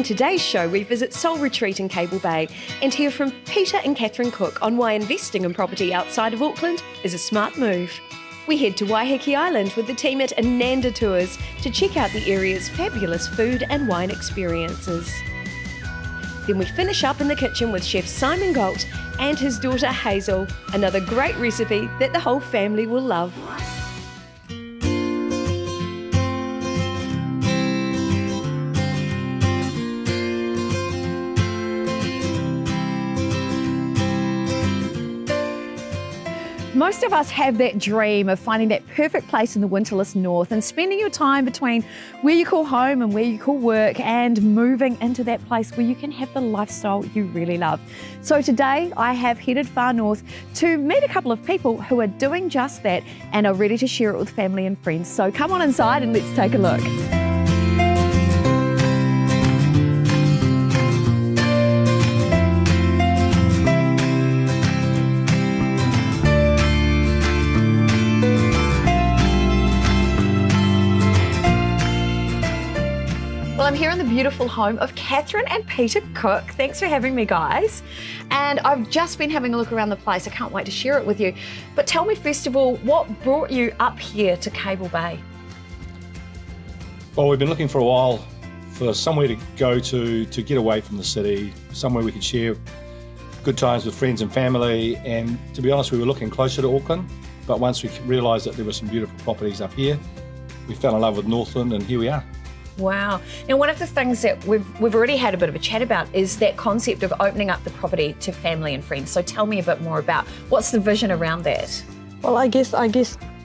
On today's show, we visit Soul Retreat in Cable Bay and hear from Peter and Catherine Cook on why investing in property outside of Auckland is a smart move. We head to Waiheke Island with the team at Ananda Tours to check out the area's fabulous food and wine experiences. Then we finish up in the kitchen with Chef Simon Galt and his daughter Hazel, another great recipe that the whole family will love. Most of us have that dream of finding that perfect place in the winterless north and spending your time between where you call home and where you call work and moving into that place where you can have the lifestyle you really love. So today I have headed far north to meet a couple of people who are doing just that and are ready to share it with family and friends. So come on inside and let's take a look. Well, I'm here in the beautiful home of Catherine and Peter Cook. Thanks for having me, guys. And I've just been having a look around the place. I can't wait to share it with you. But tell me, first of all, what brought you up here to Cable Bay? Well, we've been looking for a while for somewhere to go to get away from the city, somewhere we could share good times with friends and family. And to be honest, we were looking closer to Auckland. But once we realised that there were some beautiful properties up here, we fell in love with Northland, and here we are. Wow. Now, one of the things that we've already had a bit of a chat about is that concept of opening up the property to family and friends. So tell me a bit more about what's the vision around that? Well, I guess,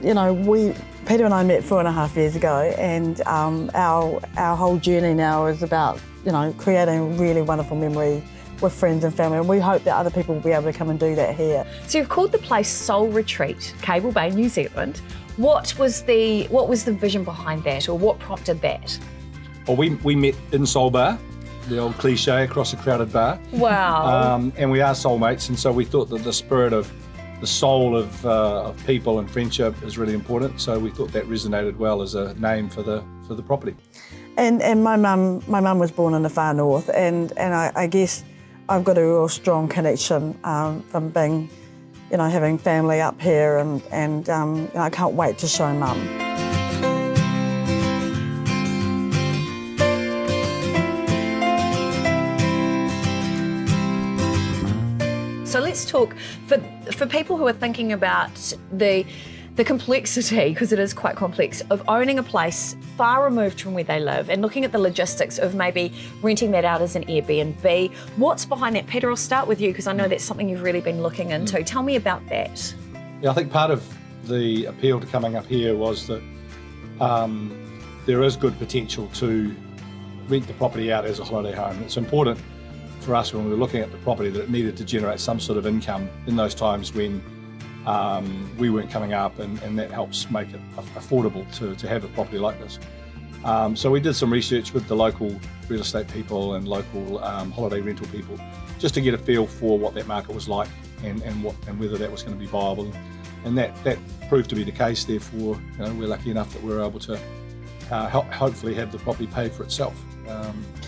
you know, Peter and I met 4.5 years ago, and our whole journey now is about, you know, creating a really wonderful memory with friends and family, and we hope that other people will be able to come and do that here. So you've called the place Soul Retreat, Cable Bay, New Zealand. What was the vision behind that, or what prompted that? Well, we met in Soul Bar, the old cliche across a crowded bar. Wow. And we are soulmates, and so we thought that the spirit of the soul of people and friendship is really important. So we thought that resonated well as a name for the property. And my mum was born in the far north, and I guess I've got a real strong connection from being, you know, having family up here, and you know, I can't wait to show mum. So let's talk, for people who are thinking about the complexity, because it is quite complex, of owning a place far removed from where they live and looking at the logistics of maybe renting that out as an Airbnb. What's behind that? Peter, I'll start with you because I know that's something you've really been looking into. Tell me about that. Yeah, I think part of the appeal to coming up here was that there is good potential to rent the property out as a holiday home. It's important for us when we were looking at the property that it needed to generate some sort of income in those times when we weren't coming up, and that helps make it affordable to have a property like this. So we did some research with the local real estate people and local holiday rental people just to get a feel for what that market was like and whether that was going to be viable. And that proved to be the case. Therefore, you know, we're lucky enough that we're able to hopefully have the property pay for itself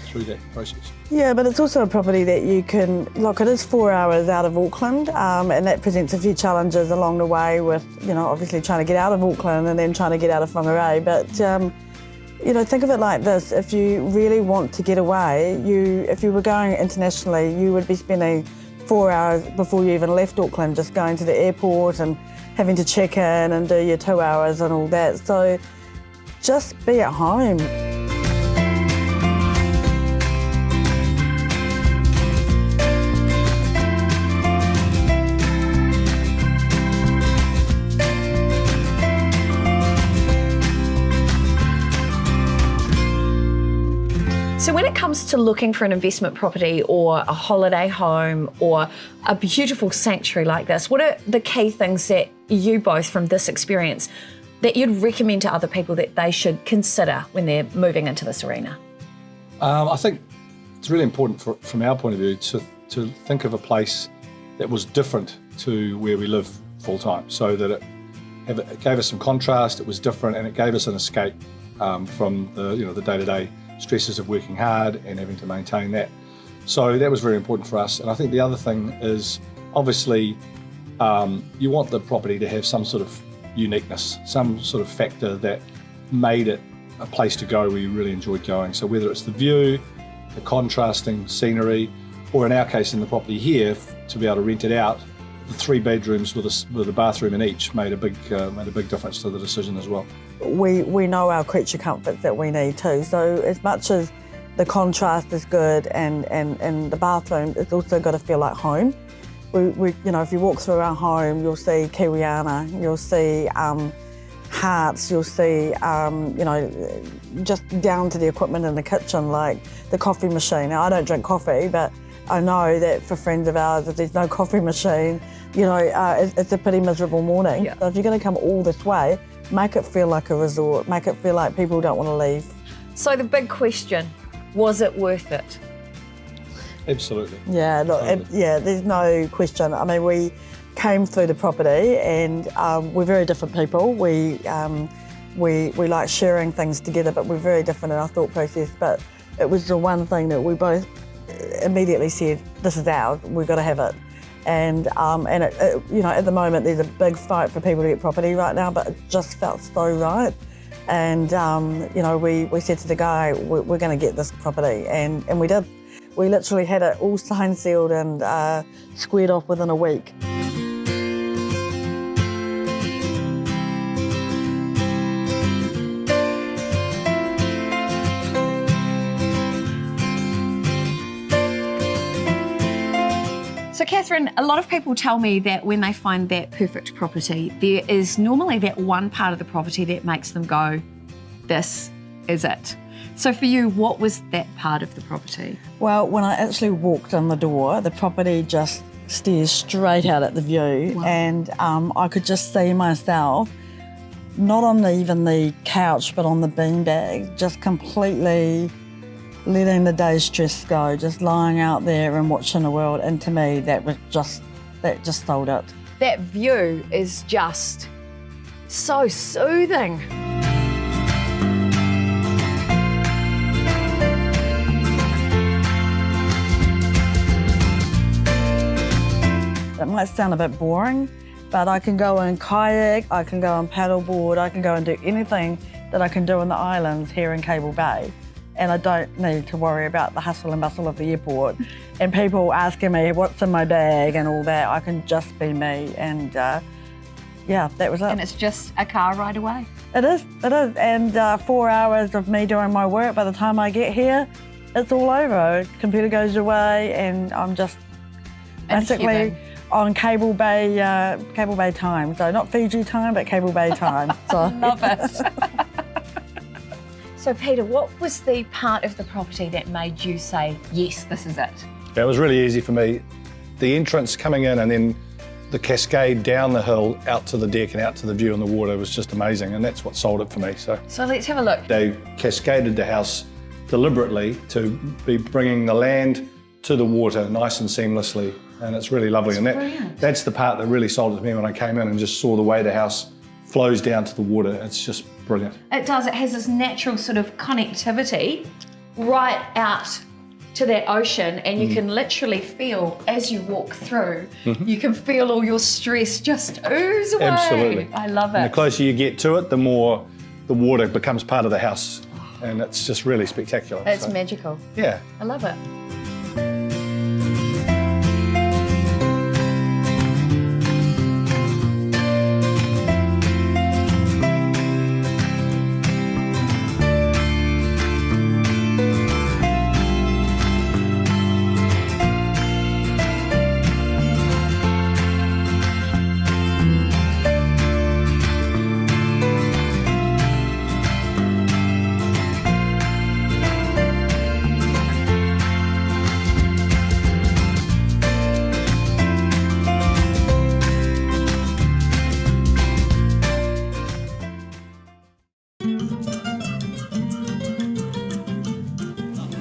through that process. Yeah, but it's also a property that you can, look, it is 4 hours out of Auckland, and that presents a few challenges along the way with, you know, obviously trying to get out of Auckland and then trying to get out of Whangarei. But, you know, think of it like this. If you really want to get away, if you were going internationally, you would be spending 4 hours before you even left Auckland just going to the airport and having to check in and do your 2 hours and all that. So just be at home. So when it comes to looking for an investment property or a holiday home or a beautiful sanctuary like this, what are the key things that you both from this experience that you'd recommend to other people that they should consider when they're moving into this arena? I think it's really important from our point of view to think of a place that was different to where we live full time, so that it gave us some contrast, it was different, and it gave us an escape from the day-to-day stresses of working hard and having to maintain that. So that was very important for us. And I think the other thing is, obviously, you want the property to have some sort of uniqueness, some sort of factor that made it a place to go where you really enjoyed going. So whether it's the view, the contrasting scenery, or in our case in the property here, to be able to rent it out, the 3 bedrooms with a bathroom in each made a big difference to the decision as well. We know our creature comforts that we need too. So as much as the contrast is good and the bathroom, it's also got to feel like home. We if you walk through our home, you'll see Kiwiana, you'll see hearts, you'll see just down to the equipment in the kitchen, like the coffee machine. Now I don't drink coffee, but I know that for friends of ours, if there's no coffee machine, it's a pretty miserable morning. Yeah. So if you're going to come all this way, make it feel like a resort, make it feel like people don't want to leave. So the big question, was it worth it? Absolutely. Yeah, look, there's no question. I mean, we came through the property and we're very different people. We like sharing things together, but we're very different in our thought process. But it was the one thing that we both immediately said, this is ours, we've got to have it. And at the moment there's a big fight for people to get property right now, but it just felt so right. And we said to the guy, we're going to get this property, and we did. We literally had it all signed, sealed, and squared off within a week. So Catherine, a lot of people tell me that when they find that perfect property, there is normally that one part of the property that makes them go, this is it. So for you, what was that part of the property? Well, when I actually walked in the door, the property just stares straight out at the view. Wow. And I could just see myself, not on even the couch, but on the beanbag, just completely letting the day's stress go, just lying out there and watching the world. And to me, that just sold it. That view is just so soothing. It might sound a bit boring, but I can go and kayak, I can go and paddleboard, I can go and do anything that I can do in the islands here in Cable Bay. And I don't need to worry about the hustle and bustle of the airport and people asking me what's in my bag and all that. I can just be me, and that was it. And it's just a car ride away. It is. And 4 hours of me doing my work, by the time I get here, it's all over. Computer goes away and I'm just basically on Cable Bay time. So not Fiji time, but Cable Bay time. So. Love it. So Peter, what was the part of the property that made you say, yes, this is it? It was really easy for me. The entrance coming in and then the cascade down the hill out to the deck and out to the view on the water was just amazing, and that's what sold it for me. So let's have a look. they cascaded the house deliberately to be bringing the land to the water nice and seamlessly, and it's really lovely. That's brilliant. That's the part that really sold it to me when I came in and just saw the way the house flows down to the water. It's just brilliant. It does, it has this natural sort of connectivity right out to that ocean, and you can literally feel as you walk through, you can feel all your stress just ooze away. Absolutely. I love And the it. closer you get to it, the more the water becomes part of the house, and it's just really spectacular. It's So, magical. yeah. I love it.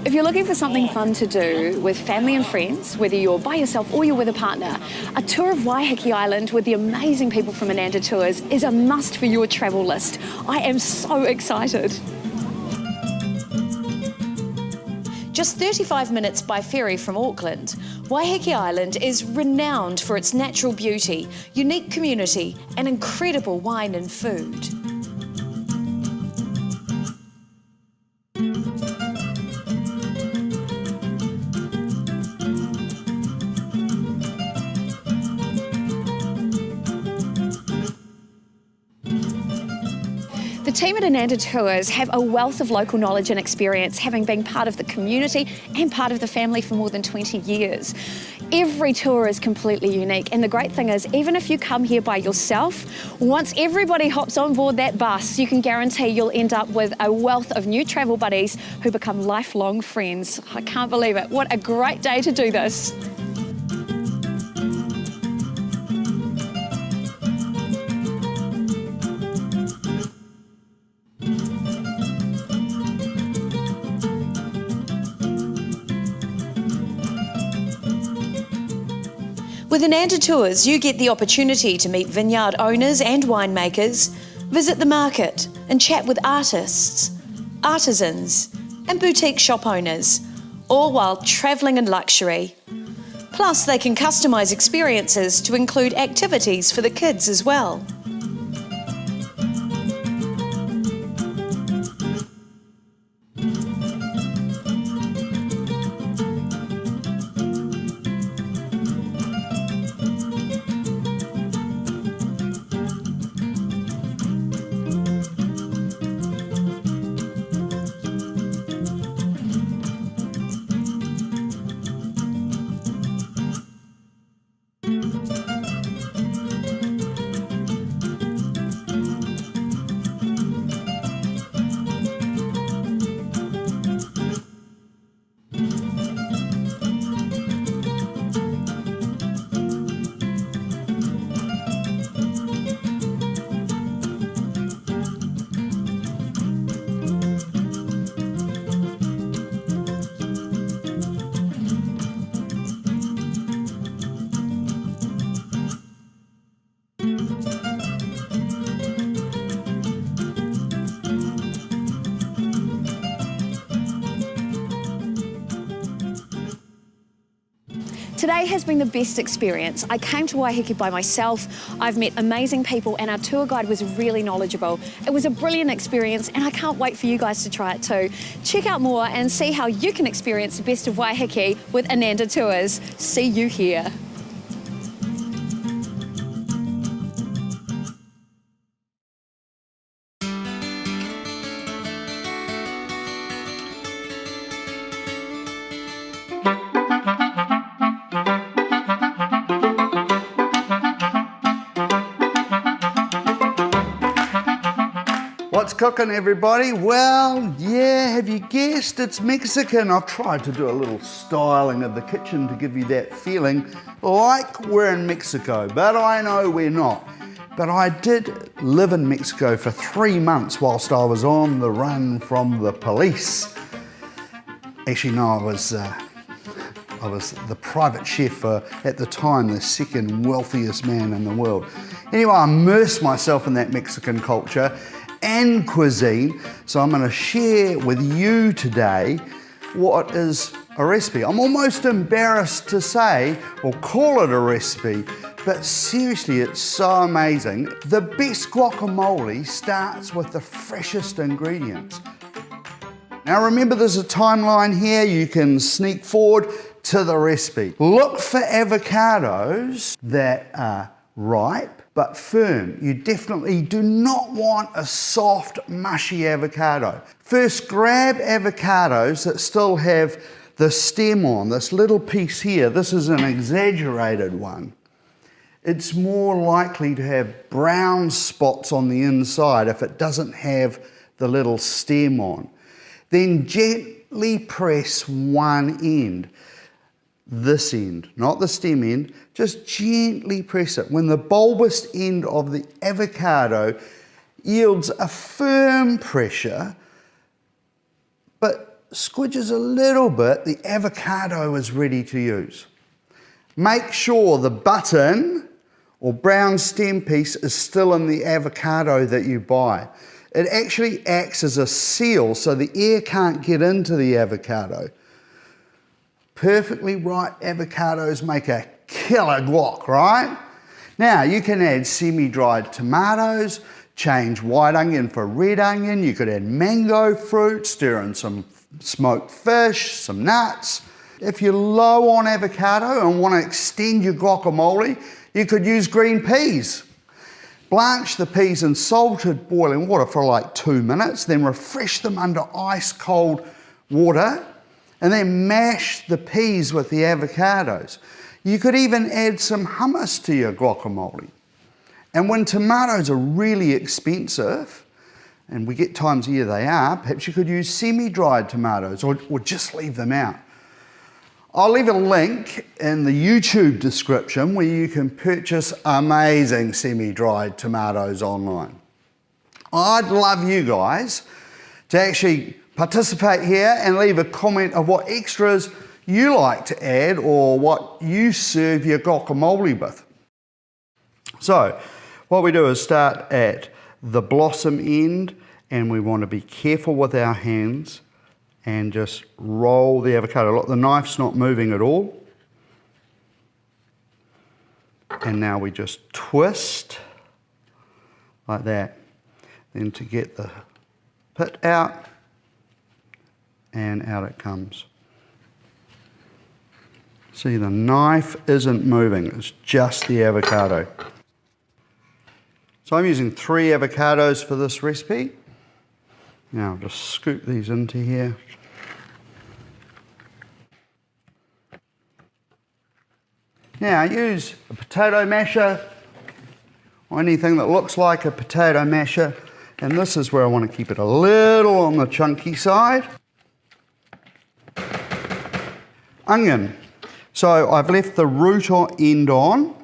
If you're looking for something fun to do with family and friends, whether you're by yourself or you're with a partner, a tour of Waiheke Island with the amazing people from Ananda Tours is a must for your travel list. I am so excited. Just 35 minutes by ferry from Auckland, Waiheke Island is renowned for its natural beauty, unique community and incredible wine and food. The team at Ananda Tours have a wealth of local knowledge and experience, having been part of the community and part of the family for more than 20 years. Every tour is completely unique, and the great thing is, even if you come here by yourself, once everybody hops on board that bus, you can guarantee you'll end up with a wealth of new travel buddies who become lifelong friends. I can't believe it. What a great day to do this. With Ananda Tours, you get the opportunity to meet vineyard owners and winemakers, visit the market and chat with artists, artisans and boutique shop owners, all while travelling in luxury. Plus, they can customise experiences to include activities for the kids as well. Today has been the best experience. I came to Waiheke by myself. I've met amazing people and our tour guide was really knowledgeable. It was a brilliant experience and I can't wait for you guys to try it too. Check out more and see how you can experience the best of Waiheke with Ananda Tours. See you here. What's cooking, everybody? Well, yeah, have you guessed? It's Mexican. I've tried to do a little styling of the kitchen to give you that feeling like we're in Mexico, but I know we're not. But I did live in Mexico for 3 months whilst I was on the run from the police. Actually, no, I was the private chef for, at the time, the second wealthiest man in the world. Anyway, I immersed myself in that Mexican culture and cuisine, so I'm going to share with you today what is a recipe. I'm almost embarrassed to say or call it a recipe, but seriously, it's so amazing. The best guacamole starts with the freshest ingredients. Now remember, there's a timeline here. You can sneak forward to the recipe. Look for avocados that are ripe but firm. You definitely do not want a soft, mushy avocado. First, grab avocados that still have the stem on, this little piece here. This is an exaggerated one. It's more likely to have brown spots on the inside if it doesn't have the little stem on. Then gently press one end. This end, not the stem end, just gently press it. When the bulbous end of the avocado yields a firm pressure, but squidges a little bit, the avocado is ready to use. Make sure the button or brown stem piece is still in the avocado that you buy. It actually acts as a seal so the air can't get into the avocado. perfectly ripe avocados make a killer guac, right? Now, you can add semi-dried tomatoes, change white onion for red onion. You could add mango fruit, stir in some smoked fish, some nuts. If you're low on avocado and want to extend your guacamole, you could use green peas. Blanch the peas in salted boiling water for like 2 minutes, then refresh them under ice cold water, and then mash the peas with the avocados. You could even add some hummus to your guacamole. And when tomatoes are really expensive, and we get times of year they are, perhaps you could use semi-dried tomatoes or just leave them out. I'll leave a link in the YouTube description where you can purchase amazing semi-dried tomatoes online. I'd love you guys to actually participate here and leave a comment of what extras you like to add or what you serve your guacamole with. So, what we do is start at the blossom end, and we want to be careful with our hands and just roll the avocado. Look, the knife's not moving at all. And now we just twist like that. Then to get the pit out, and out it comes. See, the knife isn't moving, it's just the avocado. So I'm using 3 avocados for this recipe. Now I'll just scoop these into here. Now use a potato masher or anything that looks like a potato masher, and this is where I want to keep it a little on the chunky side. Onion. So I've left the root end on,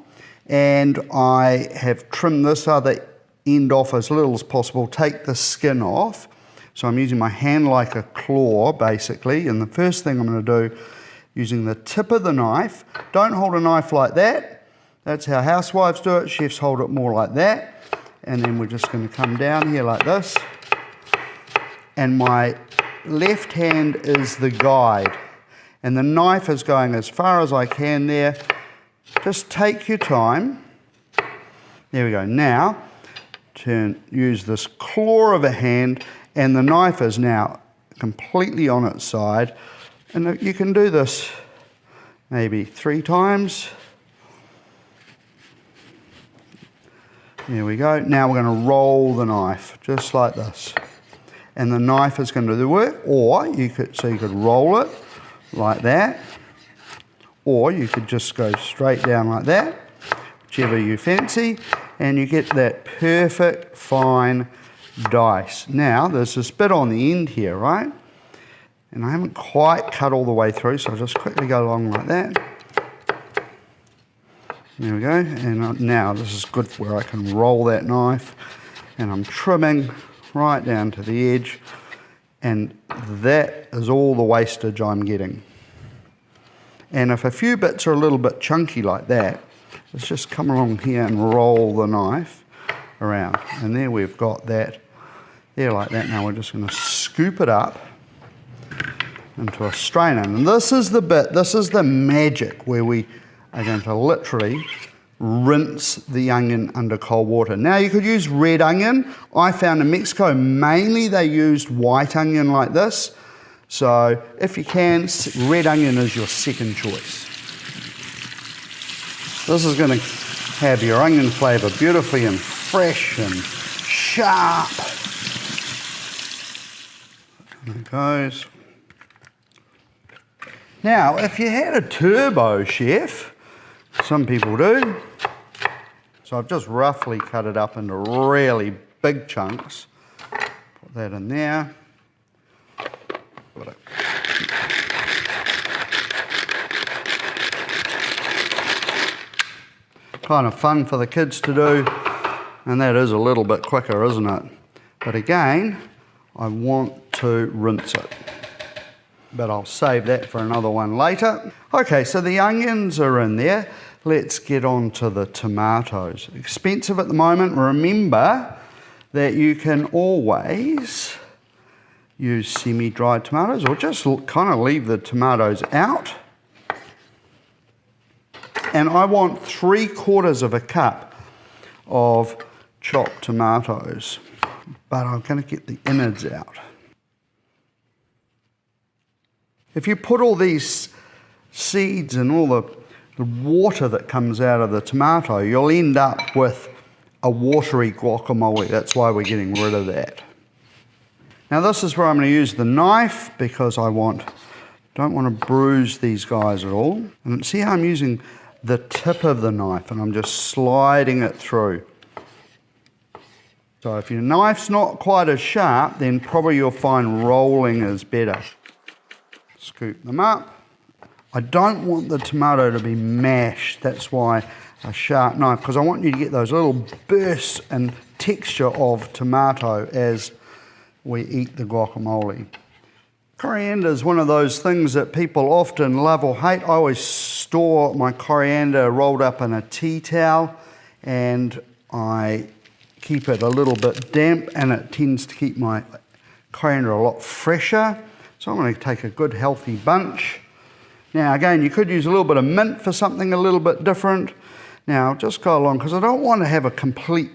and I have trimmed this other end off as little as possible. Take the skin off. So I'm using my hand like a claw, basically, and the first thing I'm going to do, using the tip of the knife, don't hold a knife like that. That's how housewives do it. Chefs hold it more like that. And then we're just going to come down here like this. And my left hand is the guide. And the knife is going as far as I can there. Just take your time. There we go. Now, use this claw of a hand, and the knife is now completely on its side. And you can do this maybe 3 times. There we go. Now we're going to roll the knife, just like this. And the knife is going to do the work, or you could roll it like that, or you could just go straight down like that, whichever you fancy, and you get that perfect fine dice. Now there's this bit on the end here, right? And I haven't quite cut all the way through, so I'll just quickly go along like that. There we go, and now this is good where I can roll that knife, and I'm trimming right down to the edge, and that is all the wastage I'm getting. And if a few bits are a little bit chunky like that, let's just come along here and roll the knife around. And there we've got that there like that. Now we're just going to scoop it up into a strainer. And this is the bit, this is the magic where we are going to literally rinse the onion under cold water. Now you could use red onion. I found in Mexico mainly they used white onion like this. So if you can, red onion is your second choice. This is going to have your onion flavour beautifully and fresh and sharp. There it goes. Now, if you had a turbo chef, some people do, so I've just roughly cut it up into really big chunks. Put that in there. Kind of fun for the kids to do, and that is a little bit quicker, isn't it? But again, I want to rinse it. But I'll save that for another one later. Okay, so the onions are in there. Let's get on to the tomatoes. Expensive at the moment. Remember that you can always use semi-dried tomatoes, or just kind of leave the tomatoes out. and I want 3/4 of a cup of chopped tomatoes, but I'm going to get the innards out. If you put all these seeds and all the water that comes out of the tomato, you'll end up with a watery guacamole. That's why we're getting rid of that. Now this is where I'm going to use the knife because I don't want to bruise these guys at all. And see how I'm using the tip of the knife and I'm just sliding it through. So if your knife's not quite as sharp, then probably you'll find rolling is better. Scoop them up. I don't want the tomato to be mashed. That's why a sharp knife, because I want you to get those little bursts and texture of tomato as we eat the guacamole. Coriander is one of those things that people often love or hate. I always store my coriander rolled up in a tea towel and I keep it a little bit damp, and it tends to keep my coriander a lot fresher. So I'm going to take a good healthy bunch. Now again, you could use a little bit of mint for something a little bit different. Now just go along, because I don't want to have a complete,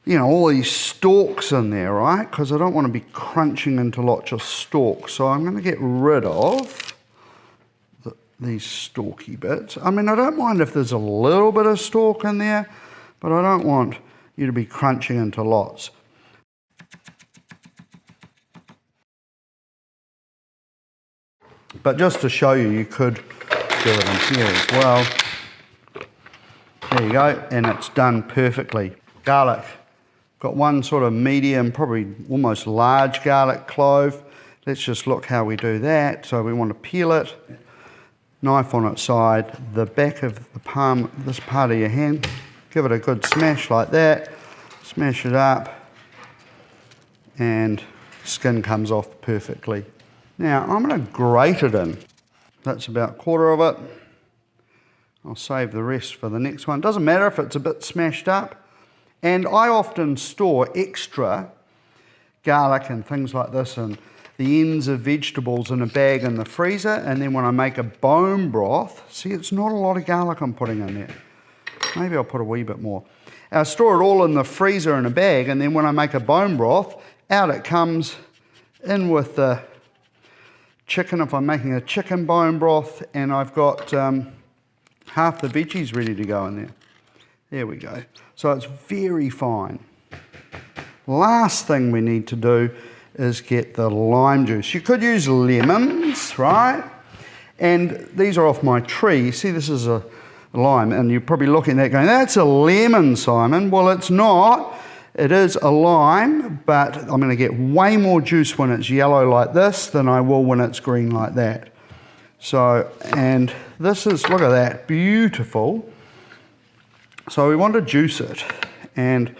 all these stalks in there, right? Because I don't want to be crunching into lots of stalks. So I'm going to get rid of these stalky bits. I mean, I don't mind if there's a little bit of stalk in there, but I don't want you to be crunching into lots. But just to show you, you could do it in here as well. There you go, and it's done perfectly. Garlic. Got one sort of medium, probably almost large garlic clove. Let's just look how we do that. So we want to peel it, knife on its side, the back of the palm, this part of your hand, give it a good smash like that, smash it up, and skin comes off perfectly. Now I'm going to grate it in. That's about 1/4 of it. I'll save the rest for the next one. Doesn't matter if it's a bit smashed up. And I often store extra garlic and things like this and the ends of vegetables in a bag in the freezer, and then when I make a bone broth, see, it's not a lot of garlic I'm putting in there. Maybe I'll put a wee bit more. I store it all in the freezer in a bag, and then when I make a bone broth, out it comes in with the chicken if I'm making a chicken bone broth, and I've got half the veggies ready to go in there. There we go. So it's very fine. Last thing we need to do is get the lime juice. You could use lemons, right? And these are off my tree. See, this is a lime, and you're probably looking at that going, that's a lemon, Simon. Well, it's not. It is a lime, but I'm going to get way more juice when it's yellow like this than I will when it's green like that. So, and this is, look at that, beautiful. So we want to juice it, and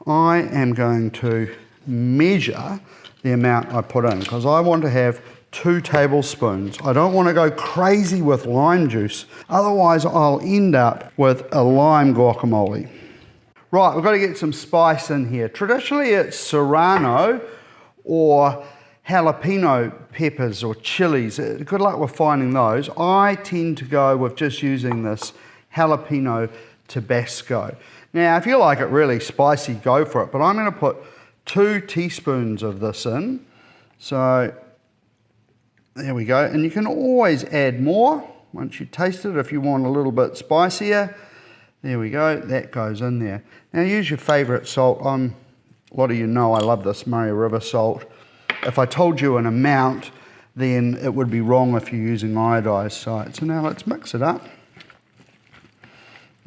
I am going to measure the amount I put in, because I want to have 2 tablespoons. I don't want to go crazy with lime juice, otherwise I'll end up with a lime guacamole. Right, we've got to get some spice in here. Traditionally it's serrano or jalapeno peppers or chilies. Good luck with finding those. I tend to go with just using this jalapeno Tabasco. Now, if you like it really spicy, go for it, but I'm going to put 2 teaspoons of this in. So there we go, and you can always add more once you taste it if you want a little bit spicier. There we go, that goes in there. Now use your favourite salt. A lot of you know I love this Murray River salt. If I told you an amount, then it would be wrong if you're using iodised salt. So now let's mix it up.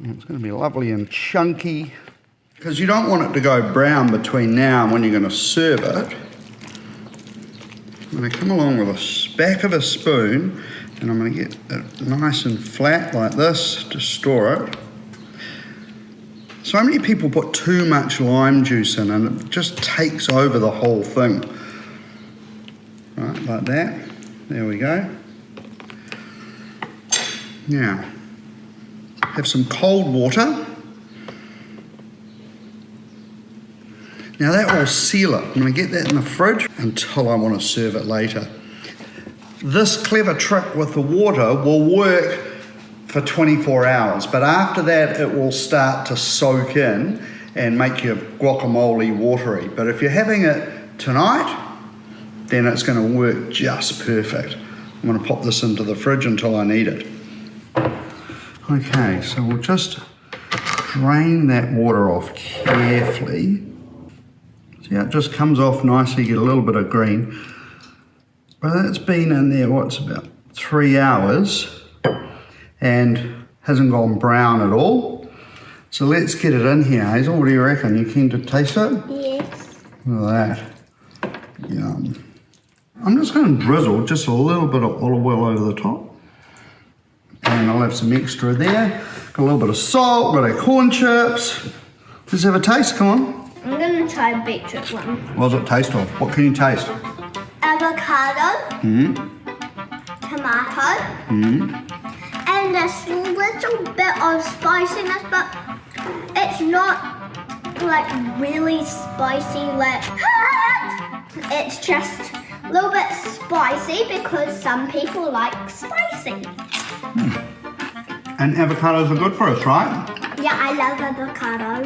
It's going to be lovely and chunky, because you don't want it to go brown between now and when you're going to serve it. I'm going to come along with the back of a spoon, and I'm going to get it nice and flat like this to store it. So many people put too much lime juice in, and it just takes over the whole thing. Right, like that. There we go. Now, have some cold water. Now that will seal it. I'm going to get that in the fridge until I want to serve it later. This clever trick with the water will work for 24 hours. But after that, it will start to soak in and make your guacamole watery. But if you're having it tonight, then it's going to work just perfect. I'm going to pop this into the fridge until I need it. Okay, so we'll just drain that water off carefully. See how it just comes off nicely, you get a little bit of green. Well, it's been in there, what's about 3 hours and hasn't gone brown at all. So let's get it in here, Hazel. What do you reckon? You keen to taste it? Yes. Look at that. Yum. I'm just going to drizzle just a little bit of olive oil over the top. And I'll have some extra there. Got a little bit of salt, got our corn chips. Let's have a taste, come on. I'm going to try a beetroot one. What does it taste of? What can you taste? Avocado. Tomato. And a little bit of spiciness, but it's not like really spicy, like it's just a little bit spicy because some people like spicy. And avocados are good for us, right? Yeah, I love avocado.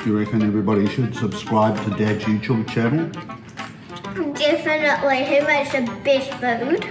Do you reckon everybody should subscribe to Dad's YouTube channel? Definitely, he makes the best food.